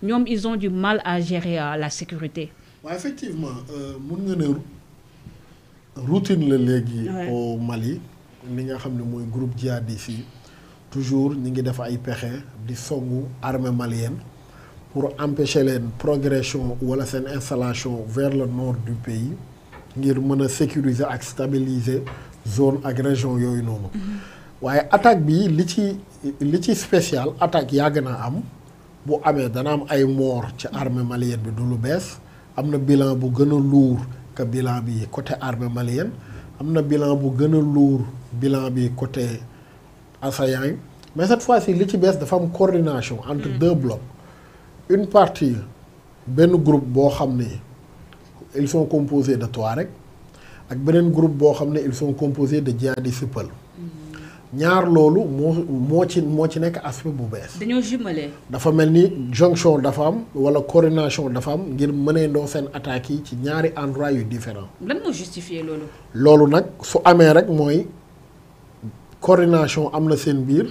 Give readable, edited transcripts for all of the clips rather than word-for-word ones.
ñoom ils ont du mal à gérer la sécurité. waaw effectivement mun nga ne routine la léegi au Mali li nga xam ne mooy groupe djihadiste yi toujours ñi ngi def ay pexe di songu armée malienne pour empêcher leen progression wala seen installation vers le nord du pays ngir mën a sécuriser ak stabiliser zone ak région yooyu noonu. waaye attaque bi li ci spécial attaque yàgg na am bu amee dana am ay mort ci armée malienne bi du lu bees am na bilan bu gën a lourd que bilan bi côté armée malienne am na bilan bu gën a lourd bilan bi côté assaillants yi mais cette fois-ci li ci bees dafa am coordination entre deux blocs une partie benn groupe boo xam ne ils sont composés de Touareg ak beneen groupe boo xam ne ils sont composés de djihadistes Peul ñaar loolu moo ci nekk aspect bu bees. dañoo jumelé. dafa mel ni jonction dafa am wala coordination dafa am ngir mëneendoo seen attaques yi ci ñaari endroits yu différents. lan moo justifier loolu. loolu nag su amee rek mooy coordination am na seen biir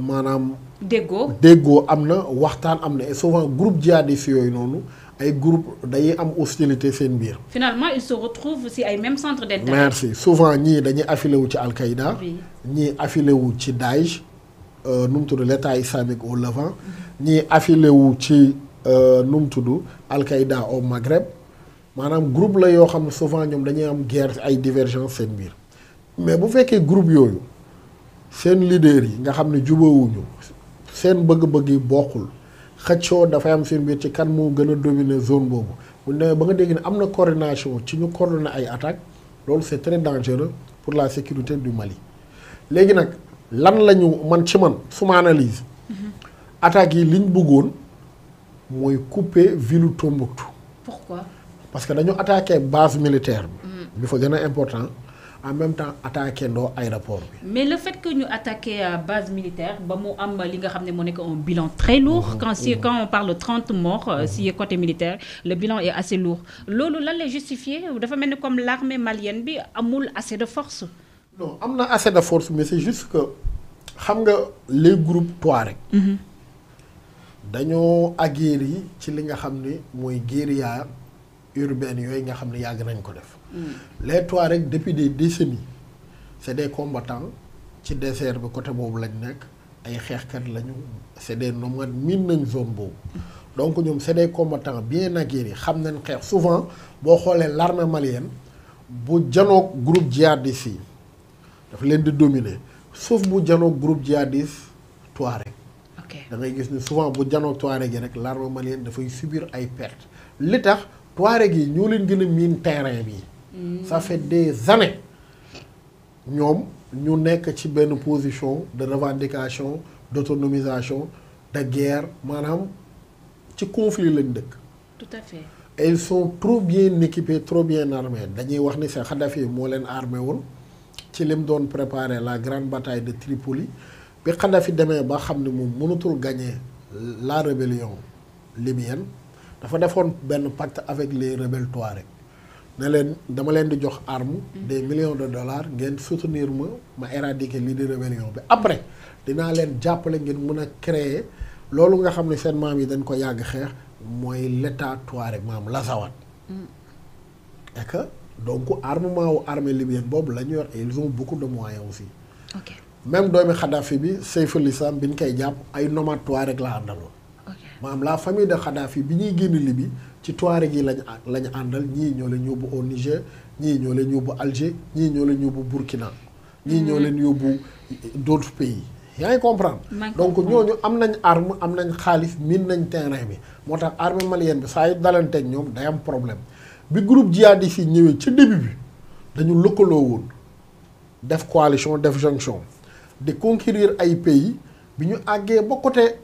maanaam. déggoo am na waxtaan am na et souvent groupe djihadiste yooyu noonu ay groupe dañuy am hostilité seen biir. finalement ils se retrouvent ci ay mêmes centres d'intérêt. merci souvent ñii dañuy affilié wu ci Al-Qaïda. ñii affilié wu ci Daesh nu mu tudd l'État islamique au Levant. ñii affilié wu ci nu mu tudd Al-Qaïda au Maghreb maanaam groupe la yoo xam ne souvent ñoom dañuy am guerre ay divergence seen biir mais bu fekkee groupe yooyu seen leader yi nga xam ne jubawuñu seen bëgg-bëgg yi bokkul. xëccoo dafay am seen biir ci kan moo gën a dominer zone boobu bu ñu demee ba nga dégg ne am na coordination ci ñu coordonner ay attaques loolu c'est très dangereux pour la sécurité du Mali. léegi nag lan la ñu ci man suma analyse attaques yi liñ bëggoon mooy couper ville Tombouctou. Pourquoi? parce que dañu attaqué base militaire bi fa gën a important. en même temps attaqué ndoo aéroport bi. mais le fait que ñu attaqué base militaire ba mu am li nga xam ne moo nekk un bilan très lourd. quand on parle de 30 morts si côté militaire le bilan est assez lourd loolu lan lay justifier dafa mel ni comme l'armée malienne bi amul assez de force. non am na assez de force mais c'est juste que xam nga les groupes Touareg. dañoo aguerri ci li nga xam ne mooy guérilla urbaine yooyu nga xam ne yàgg nañ ko def. les Touaregs depuis des décennies c'est des combattants ci désert bi côté boobu lañ nekk ay xeexkat lañu c'est des nomades miin nañ zone boobu donc ñoom c'est des combattants bien aguerris xam nañ xeex souvent boo xoolee l'armée malienne bu janoog groupe djihadiste yi dafa leen di dominer sauf bu janoog groupe djihadiste Touareg. da ngay gis ni souvent bu janoog Touareg yi rek l'armée malienne dafay subir ay pertes li tax Touareg yi ñoo leen gën a miin terrain bi. ça fait des années ñoom ñu nekk ci benn position de revendication d'autonomisation de guerre maanaam ci conflit lañ dëkk. tout à fait. et ils sont trop bien équipés trop bien armés dañuy wax ni c'est Kadhafi moo leen armé woon ci lim doon préparer la grande bataille de Tripoli bi Kadhafi demee ba xam ne moom mënatul gagner la rébellion libyenne dafa defoon benn pacte avec les rebelles Touareg. ne leen dama leen di jox arme des millions de dollars ngeen soutenir ma éradiquer lii di rébellion bi après dinaa leen jàppale ngeen mën a créer loolu nga xam ne seen maam yi dañ ko yàgg xeex mooy l'état Touareg maam l'Azawad. et que donc armement wu armée libyenne boobu la ñu yor et ils ont beaucoup de moyens aussi. ok même doomi Kadhafi bi Saïful Islam bi ñu koy jàpp ay nomades Touareg la àndaloon. maanaam la famille de Kadhafi bi ñuy génn Libye ci Touareg yi lañu àndal ñii ñoo leen yóbbu au Niger ñii ñoo leen yóbbu Alger ñii ñoo leen yóbbu Burkina ñii ñoo leen yóbbu d'autres pays yaa ngi comprendre donc ñooñu am nañ arme am nañ xaalis miin nañ terrain bi moo tax armée malienne bi saa yu dalanteeg ñoom day am problème bi groupe djihadiste yi ñëwee ca début bi dañu lëkkaloo woon def coalition def jonction di conquérir ay pays bi ñu àggee ba côté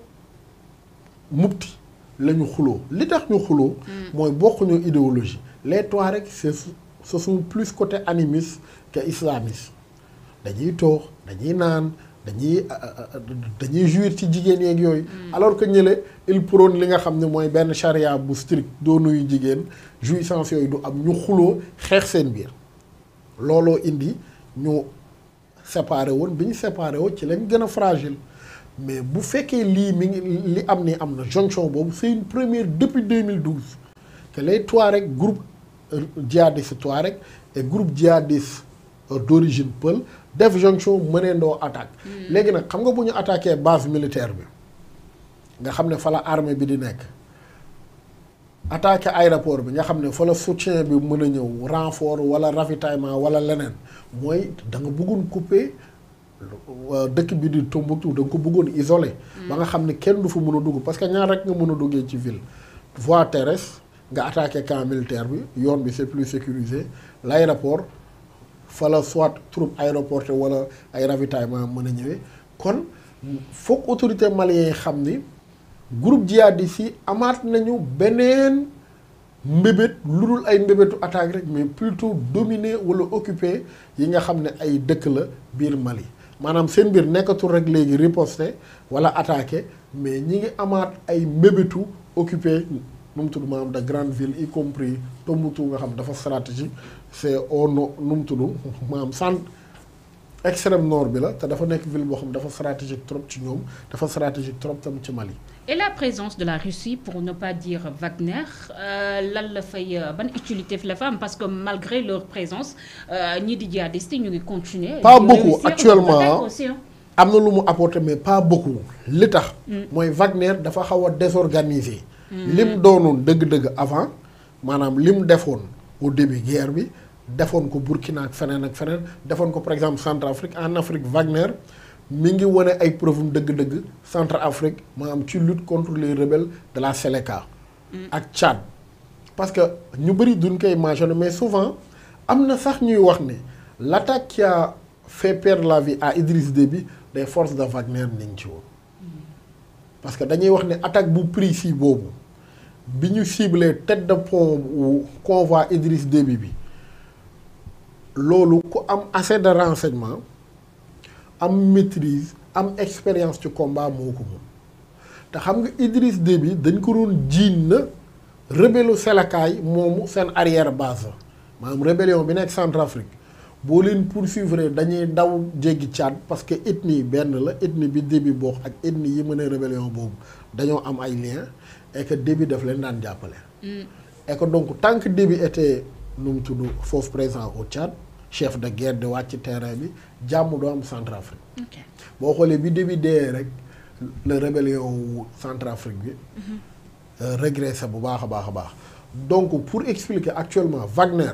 Mopti la ñu xuloo li tax ñu xuloo mooy bokkuñu idéologie les Touaregs ce sont plus côté animiste que islamiste dañuy toox dañuy naan dañuy jouir ci jigéen yeeg yooyu alors que ñële il prône li nga xam ne mooy benn charia bu strict doo nuyu jigéen jouissance yooyu du am ñu xuloo xeex seen biir looloo indi ñu séparé woon bi ñu séparé woon ci lañ gën a fragile mais bu fekkee lii mi ngi li am ni am na jonction boobu c'est une première depuis 2012 que les Touaregs groupe djihadiste Touareg et groupe djihadiste d'origine Peul def jonction mëneendoo attaque. léegi nag xam nga bu ñu attaqué base militaire bi nga xam ne fa la armée bi di nekk attaqué aéroport bi nga xam ne fa la soutien bi mën a ñëw renfort wala ravitaillement wala leneen mooy da nga bëggoon couper dëkk bi di Tombouctou da nga ko bëggoon isolé. ba nga xam ne kenn du fa mën a dugg parce que ñaar rek nga mën a duggee ci ville voie terrestre nga attaqué camp militaire bi yoon bi c'est plus sécurisé l'aéroport fa la soit troupe aéroporté wala ay ravitaillement mën a ñëwee kon foog autorité malien yi xam ni groupe djihadiste yi amaat nañu beneen mbébét lu dul ay mbébétu attaque rek mais plutôt dominer wala occuper yi nga xam ne ay dëkk la biir Mali maanaam seen mbir nekkatul rek léegi riposter wala attaquer mais ñi ngi amaat ay mbébétu occuper nu mu tudd maanaam de grande ville y compris Tombouctou nga xam dafa stratégique c'est au no nu mu tudd maanaam centre extrême nord bi la te dafa nekk ville boo xam dafa stratégique trop ci ñoom dafa stratégique trop tam ci Mali. Et la présence de la Russie, pour ne pas dire Wagner, lan la fay ban utilité la fa am parce que malgré leur présence ñi di djihadistes ñu ngi continuer. pas beaucoup actuellement am na lu mu apporté mais pas beaucoup li tax. mooy Wagner dafa xaw a désorganisé. lim doonoon dëgg-dëgg avant maanaam lim defoon au début guerre bi defoon ko Burkina ak feneen defoon ko par exemple Centrafrique en Afrique Wagner mi ngi wane ay preuve dëgg-dëgg Centrafrique maanaam ci lutte contre les rebelles de la Séléka ak Tchad parce que ñu bëri duñ koy mentionné mais souvent am na sax ñuy wax ne l'attaque qui a fait perdre la vie à Idriss Déby des forces de Wagner ni ngi ci woon parce que dañuy wax ne attaque bu précis boobu bi ñu ciblé tête de pont ou convoi Idriss Déby bi loolu ku am assez de renseignement am maîtrise am expérience ci combat moo ko moom te xam nga Idriss Déby dañ ko doon jiin na rebellu Sélékaay moomu seen arrière base la maanaam rébellion bi nekk Centrafrique boo leen poursuivre dañuy daw jéggi Tchad parce que ethnie benn la ethnie bi Déby bokk ak ethnie yi mën a rébellion boobu dañoo am ay liens et que Déby daf leen daan jàppale. et que donc tant que Déby était nu mu tudd foofu présent au Tchad chef de guerre di wàcc ci terrain bi jàmm doo am Centrafrique. boo xoolee bi Déby dee rek la rébellion wu Centrafrique bi. régressé bu baax a baax donc pour expliquer actuellement Wagner.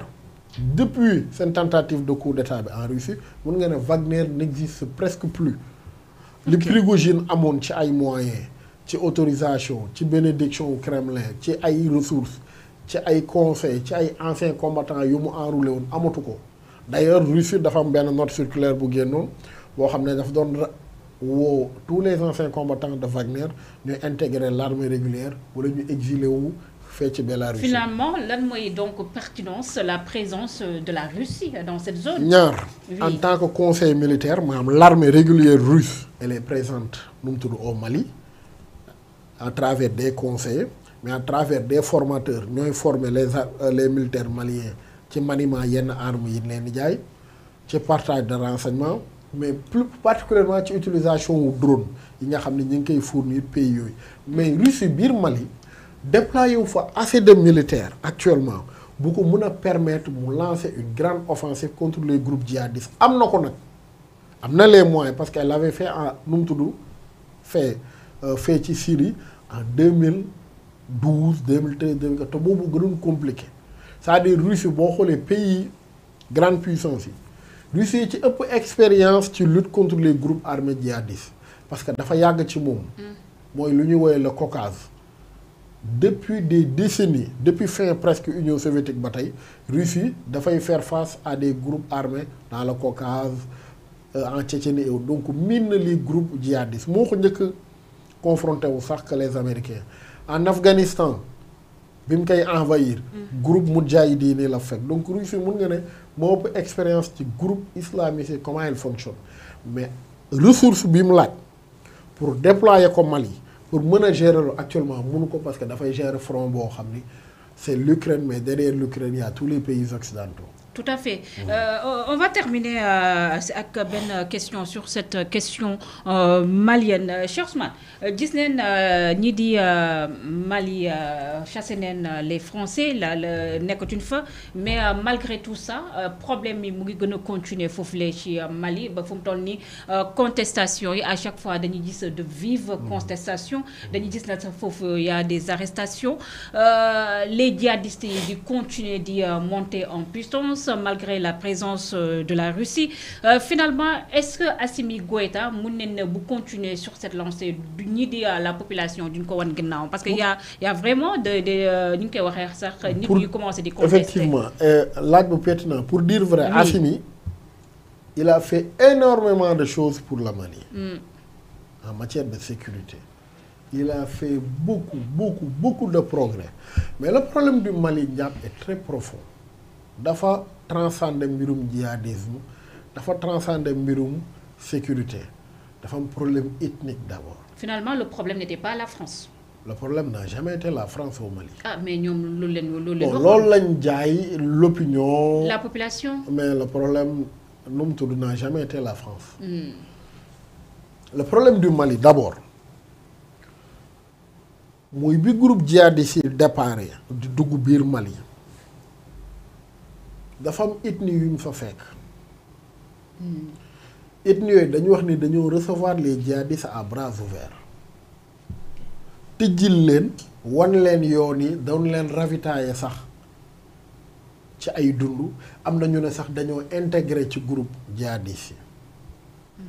Depuis cette tentative de coup d'état en Russie mun nga ne Wagner n'existe presque plus. li Prigojine amoon ci ay moyens ci autorisation ci bénédiction au Kremlin ci ay ressources ci ay conseils ci ay anciens combattants yu mu enrôlé woon amatu ko d'ailleurs Russie dafa am benn note circulaire bu génnoon boo xam ne dafa doon woo tous les anciens combattants de Wagner ñuy intégrer l'armée régulière wala ñu exilé wu. Finalement, lan mooy donc pertinence la présence de la Russie dans cette zone. ñaar en tant que conseil militaire maanaam l'armée régulière russe elle est présente nu mu tudd au Mali à travers des conseillers mais à travers des formateurs ñooy former les militaires maliens ci maniement yenn armes yi leen di jaay ci partage de renseignements mais plus particulièrement ci utilisation wu drone yi nga xam ne ñu ngi koy fournir pays yooyu mais Russie biir Mali. déployé wu fa assez de militaires actuellement bu ko mën a permettre mu lancer une grande offensive contre les groupes djihadistes am na ko nag am na les moyens parce qu'elle l'avait fait en nu mu tudd fait ci Syrie en 2012 2013 2014 te boobu gënoon compliqué c'est-à-dire Russie boo xoolee pays grande puissance yi Russie ci ëpp expérience ci lutte contre les groupes armés djihadistes parce que dafa yàgg ci moom mooy lu ñuy woowee le Caucase depuis des décennies depuis fin presque Union soviétique ba tey Russie dafay faire face à des groupes armés dans le Caucase en Tchétchénie et donc miin na li groupes djihadistes moo ko njëkk confronté wu sax que les Américains en Afghanistan bi mu koy envahir groupe Moudjahidine la fekk donc Russie mun nga ne moo ëpp expérience ci groupe islamiste comment il fonctionne mais ressource bi mu laaj pour déployer ko Mali pour mën a gérer actuellement mënu ko parce que dafay gérer front boo xam ni c'est l'Ukraine mais derrière l'Ukraine il y a tous les pays occidentaux. Tout à fait. On va terminer avec une question sur cette question malienne. Cheikh Ousmane, gis neen ñi di Mali chassé neen les Français nekkatuñ fa mais malgré tout ça problème yi mu ngi gën a continuer foofu la ci Mali ba fu mu toll nii contestation yi à chaque fois dañuy gis de vives contestations dañuy gis na foofu y a des arrestations les djihadistes yi di continuer di monter en puissance malgré la présence de la Russie. Finalement, est-ce que Assimi Goïta mën bu continuer sur cette lancée ni de la population d'une ko wan ginnaaw parce que y a vraiment ñu ngi koy waxee sax nit ñi commencé di contester. Effectivement, laaj bu pertinent pour dire vrai, oui. Assimi il a fait énormément de choses pour la Mali en matière de sécurité. Il a fait beaucoup de progrès. Mais le problème du Mali est très profond. Dafa transcender mbirum djihadisme, dafa transcender mbirum sécurité. Dafa un problème ethnique d'abord. Finalement, le problème n'était pas la France. Le problème n'a jamais été la France au Mali. Ah, mais nous loolu lañ jaay l'opinion. La population. Mais le problème n'a jamais été la France. Le problème du Mali d'abord. Mooy bi groupe djihadiste yi départ di dugg biir Mali dafa am ethnie yu ñu fa fekk ethnie yooyu dañu wax ni dañoo recevoir les djihadistes à bras ouverts tijjil leen wan leen yoon yi doon leen ravitailler sax ci ay dund am na ñu ne sax dañoo intégré ci groupe djihadiste yi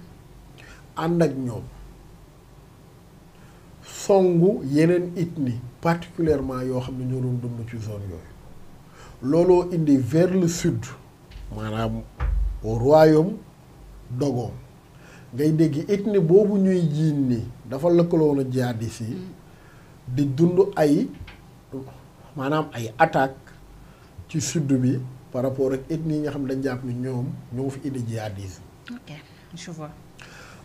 ànd ak ñoom songu yeneen ethnie particulièrement yoo xam ne ñoo doon dund ci zone yooyu looloo indi vers le sud maanaam au royaume Dogon ngay dégg ethnie boobu ñuy jiin ni dafa lëkkaloo ak djihadistes yi di dund ay maanaam ay attaques ci sud bi par rapport ak ethnie yi nga xam ne dañ jàpp ni ñoom ñoo fi indi djihadisme. Ok, je vois.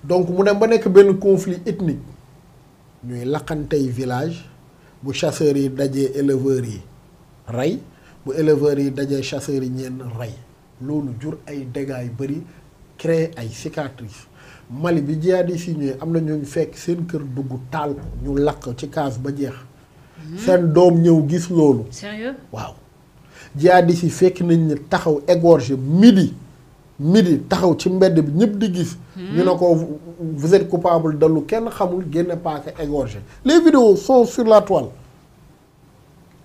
Donc mu dem ba nekk benn conflit ethnique. ñuy laqantey village bu chasseurs yi dajee éleveurs yi rey bu éleveurs yi dajee chasseurs yi ñenn rey loolu jur ay dégâts yu bëri créer ay cicatrices Mali bi djihadistes yi ñëwee am na ñooñu fekk seen kër dugg taal ko ñu lakk ci kaas ba jeex seen doom ñëw gis loolu. Sérieux? Waaw djihadistes yi fekk nañ ne taxaw égorgé midi taxaw ci mbedd bi ñëpp di gis. ñu ne ko vous êtes coupable de lu kenn xamul génne paaka égorgé les vidéos sont sur la toile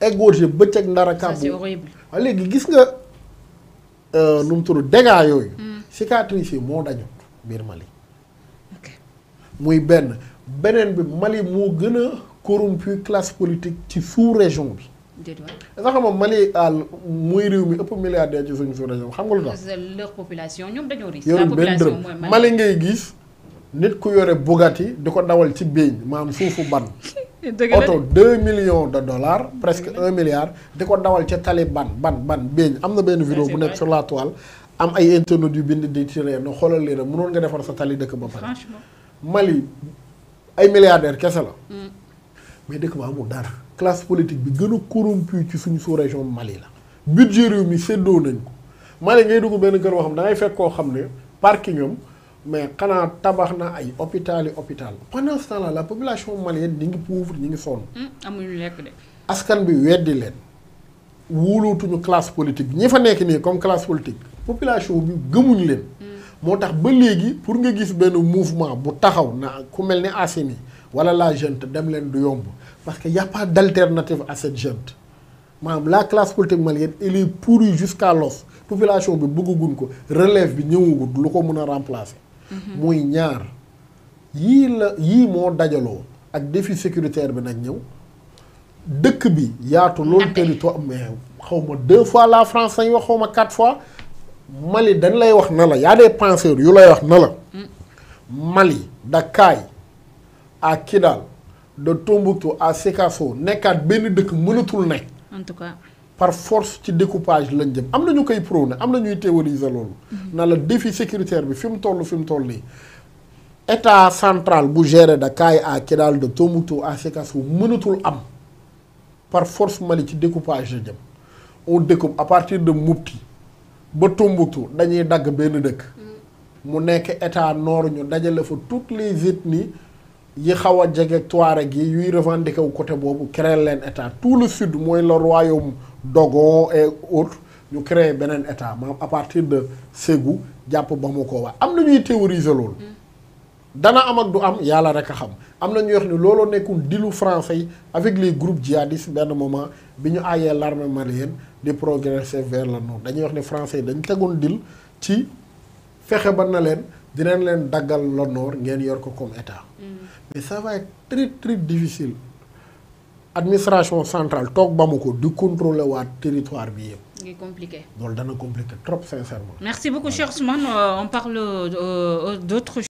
égorgé bëccëg ndara kàbbu. Ça c'est horrible. waaye léegi gis nga nu mu tudd dégâts yooyu. cicatrices yi moo dañu biir Mali. muy beneen bi Mali moo gën a corrompu classe politique ci sous-région bi. sax xam nga Mali muy réew mi ëpp milliardaire ci suñu sous-région xam nga lu tax. leur population ñoom dañoo riche. la population mooy Mali ngay gis nit ku yore Bugatti di ko dawal ci béñ maanaam suufu ban. oto 2 millions de dollars presque 1 milliard di ko dawal ca tali ban béñ am na benn vidéo bu nekk sur la toile am ay internautes yu bind di tiré no xoolal leen mënoon nga defar sa tali dëkk ba pare. Franchement Mali ay milliardaires kese la. mais dëkk ba amul dara. classe politique bi gën a corrompu ci suñu sous-région Mali la budget réew mi séddoo nañ ko Mali ngay dugg benn kër boo xam da ngay fekk koo xam ne parking am mais xanaa tabax na ay hôpital pendant ce temps-là la population malienne ñi ngi pauvre ñi ngi sonn. amuñu lekk de. askan bi weddi leen wóolootuñu classe politique ñi fa nekk nii comme classe politique population bi gëmuñ leen. moo tax ba léegi pour nga gis benn mouvement bu taxaw na ku mel ni Assimi wala la junte dem leen du yomb. Parce qu'il n'y a pas d'alternative à cette junte. La classe politique malienne, elle est pourrie jusqu'à l'os. La population bi bëgguñ ko relève bi ñëwugul lu ko mën a remplacer. muy ñaar yii moo dajaloo ak défi sécuritaire bi nag ñëw dëkk bi yaatu loolu territoire mais xaw ma 2 fois la France sañ wax xaw ma 4 fois Mali dañ lay wax na la y a des penseurs yu lay wax na la Mali da Kaay à Kidal de Tombouctou à Sikasso nekkaat benn dëkk mënatul nekk. En tout cas. par force ci découpage lañ jëm am na ñu koy prôné am na ñuy théoriser loolu. na la défi sécuritaire bi fi mu toll nii état central bu géré de Kaay à Kidal de Tombouctou à Sikasso mënatul am par force Mali ci découpage la jëm on découpe à partir de Mopti ba Tombouctou dañuy dagg benn dëkk. mu nekk état nord ñu dajale fa toutes les ethnies yi xaw a jege Touareg yi yuy revendiquer wu côté boobu créer leen état tout le sud mooy le royaume Dogon et autres ñu créer beneen état maanaam à partir de Ségou jàpp Bamako wa am na ñuy théoriser loolu. dana am ak du am yàlla rek a xam am na ñuy wax ni looloo nekkul dilu français yi avec les groupes djihadistes benn moment bi ñu aayee l'armée malienne di progresser vers le nord dañuy wax ni français yi dañ tegoon dil ci fexe ba na leen dinañ leen daggal le nord ngeen yor ko comme état. mais ça va être très très difficile administration centrale toog Bamako di contrôler waat territoire bi yëpp. C'est compliqué. loolu dana compliqué trop sincèrement. Merci beaucoup, cher Ousmane. On parle d'autres